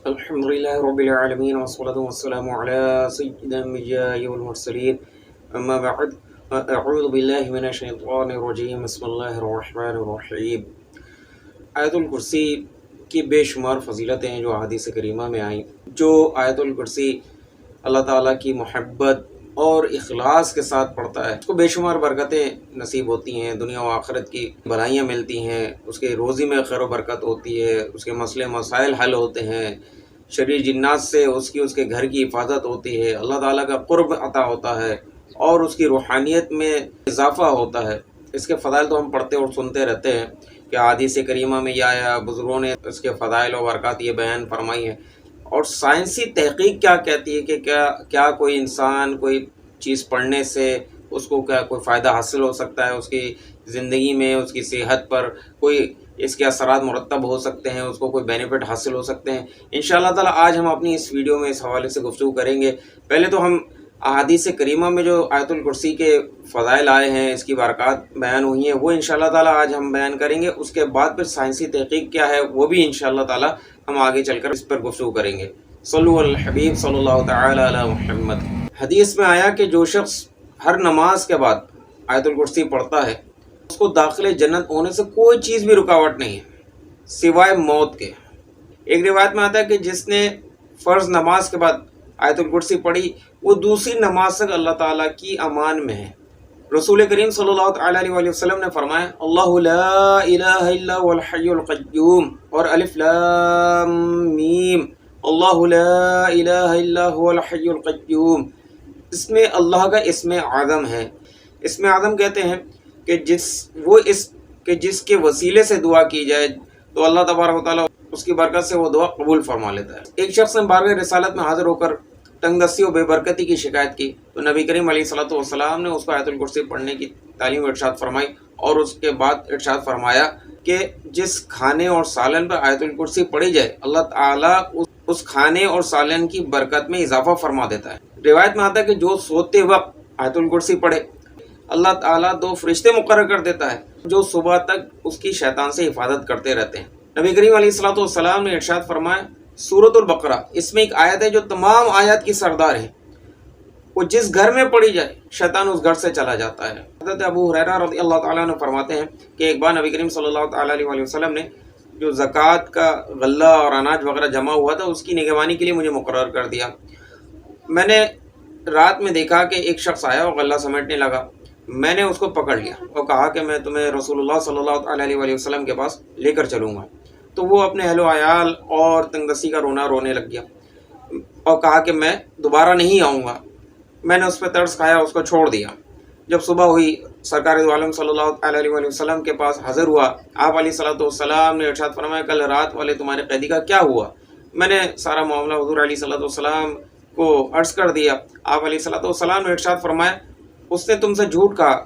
الحمدللہ رب العالمین والصلاة والسلام علی سیدنا الانبیاء والمرسلین اما بعد اعوذ باللہ من الشیطان الرجیم بسم اللہ الرحمن الرحیم۔ آیت الکرسی کی بے شمار فضیلتیں ہیں جو احادیث کریمہ میں آئیں۔ جو آیت الکرسی اللہ تعالیٰ کی محبت اور اخلاص کے ساتھ پڑھتا ہے اس کو بے شمار برکتیں نصیب ہوتی ہیں، دنیا و آخرت کی بھلائیاں ملتی ہیں، اس کے روزی میں خیر و برکت ہوتی ہے، اس کے مسئلے مسائل حل ہوتے ہیں، شریر جنات سے اس کے گھر کی حفاظت ہوتی ہے، اللہ تعالیٰ کا قرب عطا ہوتا ہے اور اس کی روحانیت میں اضافہ ہوتا ہے۔ اس کے فضائل تو ہم پڑھتے اور سنتے رہتے ہیں کہ حدیث کریمہ میں یہ آیا، بزرگوں نے اس کے فضائل و برکات یہ بیان فرمائی ہیں۔ اور سائنسی تحقیق کیا کہتی ہے کہ کیا کوئی انسان کوئی چیز پڑھنے سے اس کو کیا کوئی فائدہ حاصل ہو سکتا ہے، اس کی زندگی میں اس کی صحت پر کوئی اس کے اثرات مرتب ہو سکتے ہیں، اس کو کوئی بینیفٹ حاصل ہو سکتے ہیں۔ انشاءاللہ تعالی آج ہم اپنی اس ویڈیو میں اس حوالے سے گفتگو کریں گے۔ پہلے تو ہم احادیث کریمہ میں جو آیت الکرسی کے فضائل آئے ہیں، اس کی برکات بیان ہوئی ہیں، وہ انشاءاللہ تعالی آج ہم بیان کریں گے۔ اس کے بعد پھر سائنسی تحقیق کیا ہے وہ بھی انشاءاللہ تعالی ہم آگے چل کر اس پر گفتگو کریں گے۔ صلو علی الحبیب صلی اللہ تعالی علی محمد۔ حدیث میں آیا کہ جو شخص ہر نماز کے بعد آیت الکرسی پڑھتا ہے اس کو داخل جنت ہونے سے کوئی چیز بھی رکاوٹ نہیں ہے سوائے موت کے۔ ایک روایت میں آتا ہے کہ جس نے فرض نماز کے بعد آیت الکرسی پڑھی وہ دوسری نماز تک اللہ تعالیٰ کی امان میں ہے۔ رسول کریم صلی اللہ تعالیٰ علیہ وسلم نے فرمایا اللہ لا الہ الا هو الحی القیوم، اور الف لام میم اللہ لا الہ الا هو الحی القیوم۔ اس میں اللہ کا اسم اعظم ہے۔ اسم اعظم کہتے ہیں کہ جس کے وسیلے سے دعا کی جائے تو اللہ تبارک و تعالیٰ اس کی برکت سے وہ دعا قبول فرما لیتا ہے۔ ایک شخص نے بارگاہ رسالت میں حاضر ہو کر تنگ دستی و بے برکتی کی شکایت کی تو نبی کریم علیہ الصلوۃ والسلام نے اس کو آیت الکرسی پڑھنے کی تعلیم ارشاد فرمائی، اور اس کے بعد ارشاد فرمایا کہ جس کھانے اور سالن پر آیت الکرسی پڑھی جائے اللہ تعالیٰ اس کھانے اور سالن کی برکت میں اضافہ فرما دیتا ہے۔ روایت میں آتا ہے کہ جو سوتے وقت آیت الکرسی پڑھے اللہ تعالیٰ 2 فرشتے مقرر کر دیتا ہے جو صبح تک اس کی شیطان سے حفاظت کرتے رہتے ہیں۔ نبی کریم علیہ الصلوۃ والسلام نے ارشاد فرمایا سورۃ البقرہ، اس میں ایک آیت ہے جو تمام آیات کی سردار ہے، وہ جس گھر میں پڑھی جائے شیطان اس گھر سے چلا جاتا ہے۔ حضرت ابو ہریرہ رضی اللہ تعالیٰ عنہ فرماتے ہیں کہ ایک بار نبی کریم صلی اللہ تعالیٰ علیہ وسلم نے جو زکوٰۃ کا غلہ اور اناج وغیرہ جمع ہوا تھا اس کی نگہبانی کے لیے مجھے مقرر کر دیا۔ میں نے رات میں دیکھا کہ ایک شخص آیا اور غلہ سمیٹنے لگا۔ میں نے اس کو پکڑ لیا اور کہا کہ میں تمہیں رسول اللہ صلی اللہ علیہ وسلم کے پاس لے کر چلوں گا۔ تو وہ اپنے اہل و عیال اور تنگ دستی کا رونے لگ گیا اور کہا کہ میں دوبارہ نہیں آؤں گا۔ میں نے اس پہ ترس کھایا، اس کو چھوڑ دیا۔ جب صبح ہوئی سرکار دو عالم صلی اللہ علیہ وسلم کے پاس حاضر ہوا، آپ علیہ الصلوۃ والسلام نے ارشاد فرمایا کل رات والے تمہارے قیدی کا کیا ہوا؟ میں نے سارا معاملہ حضور علیہ الصلوۃ والسلام کو عرض کر دیا۔ آپ علیہ الصلوۃ والسلام نے ارشاد فرمایا اس نے تم سے جھوٹ کہا،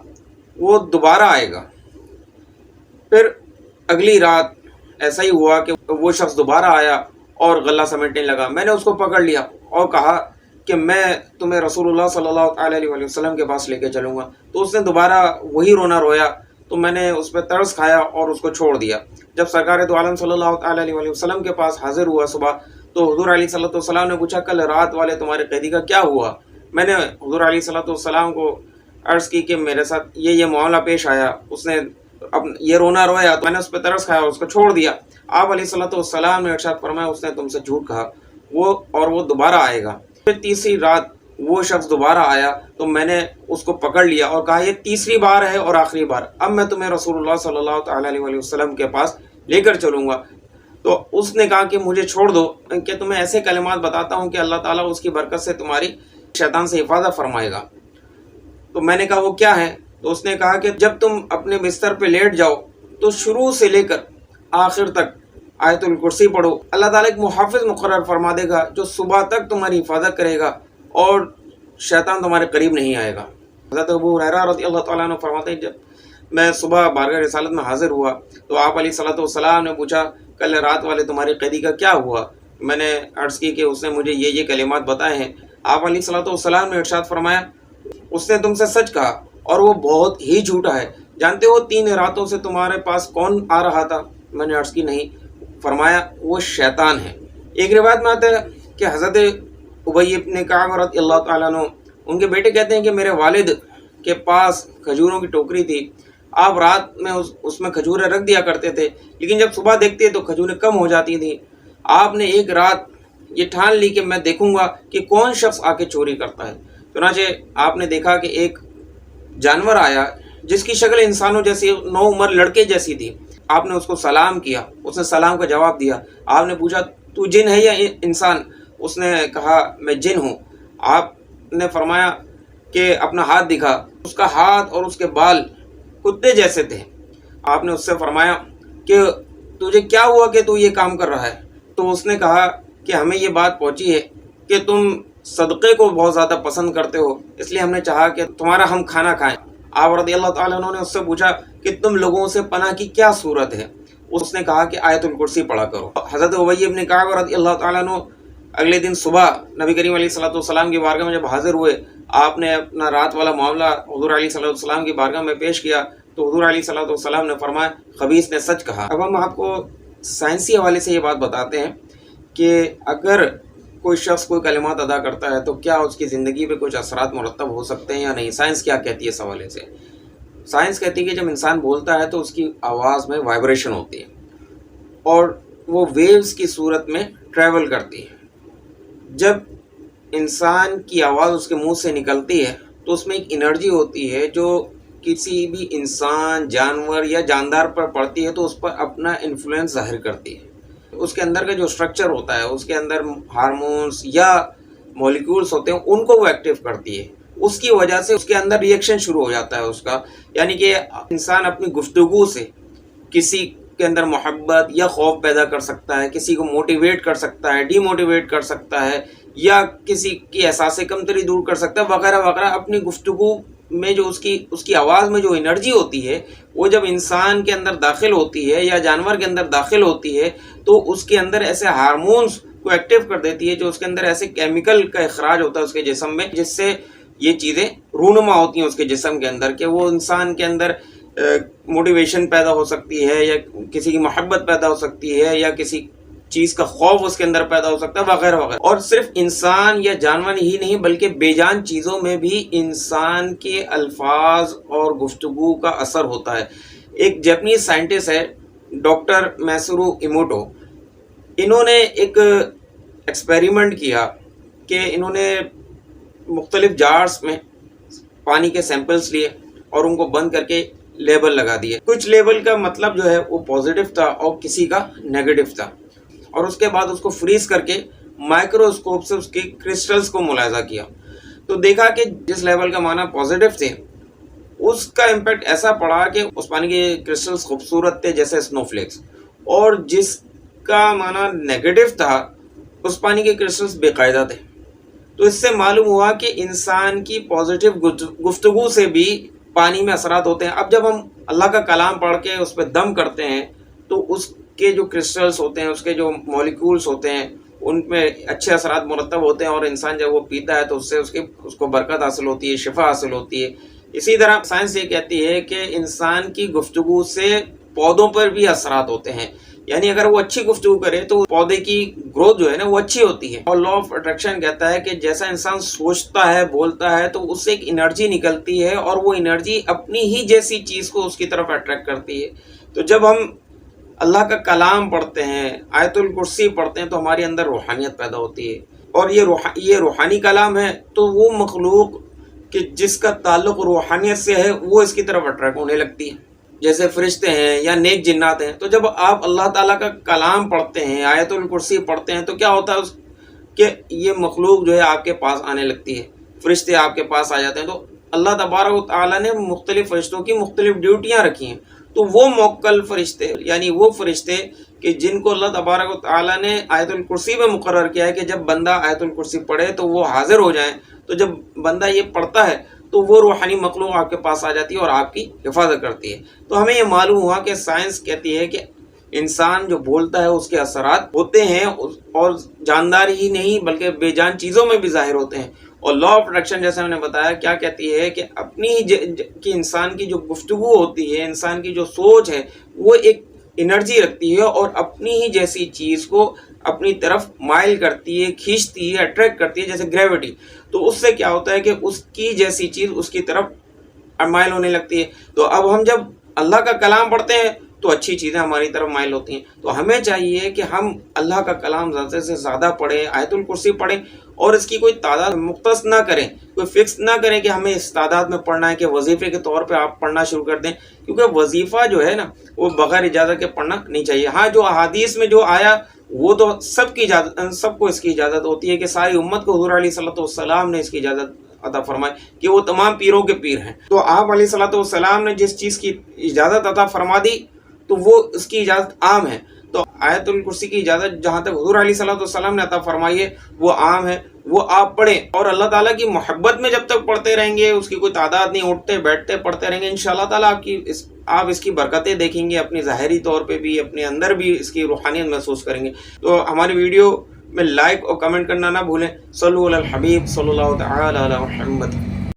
وہ دوبارہ آئے گا۔ پھر اگلی رات ایسا ہی ہوا کہ وہ شخص دوبارہ آیا اور غلہ سمیٹنے لگا۔ میں نے اس کو پکڑ لیا اور کہا کہ میں تمہیں رسول اللہ صلی اللہ علیہ وسلم کے پاس لے کے چلوں گا۔ تو اس نے دوبارہ وہی رونا رویا تو میں نے اس پہ ترس کھایا اور اس کو چھوڑ دیا۔ جب سرکار دو عالم صلی اللہ علیہ وسلم کے پاس حاضر ہوا صبح تو حضور علیہ صلی اللہ نے پوچھا کل رات والے تمہارے قیدی کا کیا ہوا؟ میں نے حضور علیہ صلی اللہ کو عرض کی کہ میرے ساتھ یہ معاملہ پیش آیا، اس نے اب یہ رونا رویا تو میں نے اس پہ ترس کھایا اور اس کو چھوڑ دیا۔ آپ علیہ صلی اللہ نے ارشاد فرمایا اس نے تم سے جھوٹ کہا وہ دوبارہ آئے گا۔ پھر تیسری رات وہ شخص دوبارہ آیا تو میں نے اس کو پکڑ لیا اور کہا یہ تیسری بار ہے اور آخری بار، اب میں تمہیں رسول اللہ صلی اللہ علیہ وسلم کے پاس لے کر چلوں گا۔ تو اس نے کہا کہ مجھے چھوڑ دو کہ تمہیں ایسے کلمات بتاتا ہوں کہ اللہ تعالیٰ اس کی برکت سے تمہاری شیطان سے حفاظت فرمائے گا۔ تو میں نے کہا وہ کیا ہے؟ تو اس نے کہا کہ جب تم اپنے بستر پہ لیٹ جاؤ تو شروع سے لے کر آخر تک آیت الکرسی پڑھو، اللہ تعالیٰ ایک محافظ مقرر فرما دے گا جو صبح تک تمہاری حفاظت کرے گا اور شیطان تمہارے قریب نہیں آئے گا۔ حضرت ابو ہریرہ رضی اللہ تعالیٰ عنہ فرماتے ہیں جب میں صبح بارگاہ رسالت میں حاضر ہوا تو آپ علیہ صلی اللہ نے پوچھا کل رات والے تمہارے قیدی کا کیا ہوا؟ میں نے عرض کی کہ اس نے مجھے یہ کلمات بتائے ہیں۔ آپ علیہ صلی اللہ نے ارشاد فرمایا اس نے تم سے سچ کہا اور وہ بہت ہی جھوٹا ہے۔ جانتے ہو 3 راتوں سے تمہارے پاس کون آ رہا تھا؟ میں نے عرض کی نہیں۔ فرمایا وہ شیطان ہے۔ ایک روایت میں آتا ہے کہ حضرت ابی ابن کعب رضی اللہ تعالیٰ عنہ، ان کے بیٹے کہتے ہیں کہ میرے والد کے پاس کھجوروں کی ٹوکری تھی، آپ رات میں اس میں کھجوریں رکھ دیا کرتے تھے، لیکن جب صبح دیکھتے تو کھجوریں کم ہو جاتی تھیں۔ آپ نے ایک رات یہ ٹھان لی کہ میں دیکھوں گا کہ کون شخص آ کے چوری کرتا ہے۔ چنانچہ آپ نے دیکھا کہ ایک جانور آیا جس کی شکل انسانوں جیسی، نو عمر لڑکے جیسی تھی۔ آپ نے اس کو سلام کیا، اس نے سلام کا جواب دیا۔ آپ نے پوچھا تو جن ہے یا انسان؟ اس نے کہا میں جن ہوں۔ آپ نے فرمایا کہ اپنا ہاتھ دکھا۔ اس کا ہاتھ اور اس کے بال کتے جیسے تھے۔ آپ نے اس سے فرمایا کہ تجھے کیا ہوا کہ تو یہ کام کر رہا ہے؟ تو اس نے کہا کہ ہمیں یہ بات پہنچی ہے کہ تم صدقے کو بہت زیادہ پسند کرتے ہو، اس لیے ہم نے چاہا کہ تمہارا ہم کھانا کھائیں۔ آپ رضی اللہ تعالیٰ عنہ نے اس سے پوچھا کہ تم لوگوں سے پناہ کی کیا صورت ہے؟ اس نے کہا کہ آیت الکرسی پڑھا کرو۔ حضرت ابی ابن کعب رضی اللہ تعالیٰ عنہ اگلے دن صبح نبی کریم علیہ الصلوۃ والسلام کی بارگاہ میں جب حاضر ہوئے، آپ نے اپنا رات والا معاملہ حضور علیہ الصلوۃ والسلام کی بارگاہ میں پیش کیا تو حضور علیہ الصلوۃ والسلام نے فرمایا خبیث نے سچ کہا۔ اب ہم آپ کو سائنسی حوالے سے یہ بات بتاتے ہیں کہ اگر کوئی شخص کوئی کلمات ادا کرتا ہے تو کیا اس کی زندگی پہ کچھ اثرات مرتب ہو سکتے ہیں یا نہیں۔ سائنس کیا کہتی ہے اس حوالے سے؟ سائنس کہتی ہے کہ جب انسان بولتا ہے تو اس کی آواز میں وائبریشن ہوتی ہے اور وہ ویوز کی صورت میں ٹریول کرتی ہے۔ جب انسان کی آواز اس کے منہ سے نکلتی ہے تو اس میں ایک انرجی ہوتی ہے جو کسی بھی انسان، جانور یا جاندار پر پڑتی ہے تو اس پر اپنا انفلوئنس ظاہر کرتی ہے۔ اس کے اندر کا جو اسٹرکچر ہوتا ہے، اس کے اندر ہارمونز یا مالیکولز ہوتے ہیں، ان کو وہ ایکٹیو کرتی ہے۔ اس کی وجہ سے اس کے اندر ریئیکشن شروع ہو جاتا ہے اس کا، یعنی کہ انسان اپنی گفتگو سے کسی کے اندر محبت یا خوف پیدا کر سکتا ہے، کسی کو موٹیویٹ کر سکتا ہے، ڈی موٹیویٹ کر سکتا ہے، یا کسی کی احساس کمتری دور کر سکتا ہے، وغیرہ وغیرہ۔ اپنی گفتگو میں جو اس کی آواز میں جو انرجی ہوتی ہے وہ جب انسان کے اندر داخل ہوتی ہے یا جانور کے اندر داخل ہوتی ہے تو اس کے اندر ایسے ہارمونز کو ایکٹیو کر دیتی ہے، جو اس کے اندر ایسے کیمیکل کا اخراج ہوتا ہے اس کے جسم میں، جس سے یہ چیزیں رونما ہوتی ہیں اس کے جسم کے اندر کہ وہ انسان کے اندر موٹیویشن پیدا ہو سکتی ہے، یا کسی کی محبت پیدا ہو سکتی ہے، یا کسی چیز کا خوف اس کے اندر پیدا ہو سکتا ہے، وغیرہ وغیرہ۔ اور صرف انسان یا جانور ہی نہیں بلکہ بے جان چیزوں میں بھی انسان کے الفاظ اور گفتگو کا اثر ہوتا ہے۔ ایک جاپنیز سائنٹسٹ ہے ڈاکٹر میسورو ایموٹو، انہوں نے ایک ایکسپیریمنٹ کیا کہ انہوں نے مختلف جارز میں پانی کے سیمپلز لیے اور ان کو بند کر کے لیبل لگا دیے۔ کچھ لیبل کا مطلب جو ہے وہ پازیٹیو تھا اور کسی کا نیگیٹو تھا، اور اس کے بعد اس کو فریز کر کے مائکروسکوپ سے اس کی کرسٹلز کو ملاحظہ کیا تو دیکھا کہ جس لیول کا معنی پازیٹیو تھے اس کا امپیکٹ ایسا پڑا کہ اس پانی کے کرسٹلز خوبصورت تھے جیسے سنو فلیکس، اور جس کا معنی نیگیٹو تھا اس پانی کے کرسٹلز بے قاعدہ تھے۔ تو اس سے معلوم ہوا کہ انسان کی پازیٹیو گفتگو سے بھی پانی میں اثرات ہوتے ہیں۔ اب جب ہم اللہ کا کلام پڑھ کے اس پہ دم کرتے ہیں تو اس کے جو کرسٹلز ہوتے ہیں، اس کے جو مالیکولز ہوتے ہیں، ان میں اچھے اثرات مرتب ہوتے ہیں، اور انسان جب وہ پیتا ہے تو اس سے اس کو برکت حاصل ہوتی ہے، شفا حاصل ہوتی ہے۔ اسی طرح سائنس یہ کہتی ہے کہ انسان کی گفتگو سے پودوں پر بھی اثرات ہوتے ہیں، یعنی اگر وہ اچھی گفتگو کرے تو پودے کی گروتھ جو ہے نا وہ اچھی ہوتی ہے۔ اور لا آف اٹریکشن کہتا ہے کہ جیسا انسان سوچتا ہے، بولتا ہے، تو اس سے ایک انرجی نکلتی ہے اور وہ انرجی اپنی ہی جیسی چیز کو اس کی طرف اٹریکٹ کرتی ہے۔ تو جب ہم اللہ کا کلام پڑھتے ہیں، آیت الکرسی پڑھتے ہیں، تو ہمارے اندر روحانیت پیدا ہوتی ہے، اور یہ روحانی کلام ہے تو وہ مخلوق کہ جس کا تعلق روحانیت سے ہے وہ اس کی طرف اٹریکٹ ہونے لگتی ہے، جیسے فرشتے ہیں یا نیک جنات ہیں۔ تو جب آپ اللہ تعالیٰ کا کلام پڑھتے ہیں، آیت الکرسی پڑھتے ہیں، تو کیا ہوتا ہے کہ یہ مخلوق جو ہے آپ کے پاس آنے لگتی ہے، فرشتے آپ کے پاس آ جاتے ہیں۔ تو اللہ تبارک و تعالیٰ نے مختلف فرشتوں کی مختلف ڈیوٹیاں رکھی ہیں، تو وہ موکل فرشتے، یعنی وہ فرشتے کہ جن کو اللہ تبارک و تعالیٰ نے آیت الکرسی میں مقرر کیا ہے کہ جب بندہ آیت الکرسی پڑھے تو وہ حاضر ہو جائیں، تو جب بندہ یہ پڑھتا ہے تو وہ روحانی مخلوق آپ کے پاس آ جاتی ہے اور آپ کی حفاظت کرتی ہے۔ تو ہمیں یہ معلوم ہوا کہ سائنس کہتی ہے کہ انسان جو بولتا ہے اس کے اثرات ہوتے ہیں، اور جاندار ہی نہیں بلکہ بے جان چیزوں میں بھی ظاہر ہوتے ہیں۔ اور لا آف اٹریکشن جیسے میں نے بتایا کیا کہتی ہے کہ اپنی کہ انسان کی جو گفتگو ہوتی ہے، انسان کی جو سوچ ہے، وہ ایک انرجی رکھتی ہے اور اپنی ہی جیسی چیز کو اپنی طرف مائل کرتی ہے، کھینچتی ہے، اٹریکٹ کرتی ہے، جیسے گریوٹی. تو اس سے کیا ہوتا ہے کہ اس کی جیسی چیز اس کی طرف مائل ہونے لگتی ہے. تو اب ہم جب اللہ کا کلام پڑھتے ہیں تو اچھی چیزیں ہماری طرف مائل ہوتی ہیں. تو ہمیں چاہیے کہ ہم اللہ کا کلام زیادہ سے زیادہ پڑھیں، آیت الکرسی پڑھیں، اور اس کی کوئی تعداد مختص نہ کریں، کوئی فکس نہ کریں کہ ہمیں اس تعداد میں پڑھنا ہے کہ وظیفے کے طور پہ آپ پڑھنا شروع کر دیں. کیونکہ وظیفہ جو ہے نا وہ بغیر اجازت کے پڑھنا نہیں چاہیے. ہاں جو احادیث میں جو آیا وہ تو سب کی اجازت، سب کو اس کی اجازت ہوتی ہے کہ ساری امت کو حضور علیہ صلی والسلام نے اس کی اجازت عطا فرمائی کہ وہ تمام پیروں کے پیر ہیں. تو آپ علیہ صلاۃ والسلام نے جس چیز کی اجازت عطا فرما دی تو وہ اس کی اجازت عام ہے. تو آیت الکرسی کی اجازت جہاں تک حضور علیہ صلاۃ والسلام نے عطا فرمائی ہے وہ عام ہے، وہ آپ پڑھیں. اور اللہ تعالیٰ کی محبت میں جب تک پڑھتے رہیں گے، اس کی کوئی تعداد نہیں، اٹھتے بیٹھتے پڑھتے رہیں گے، انشاءاللہ تعالیٰ آپ اس کی برکتیں دیکھیں گے، اپنی ظاہری طور پہ بھی، اپنے اندر بھی اس کی روحانیت محسوس کریں گے. تو ہماری ویڈیو میں لائک اور کمنٹ کرنا نہ بھولیں. صلو علی الحبیب صلی اللہ تعالی علی محمد.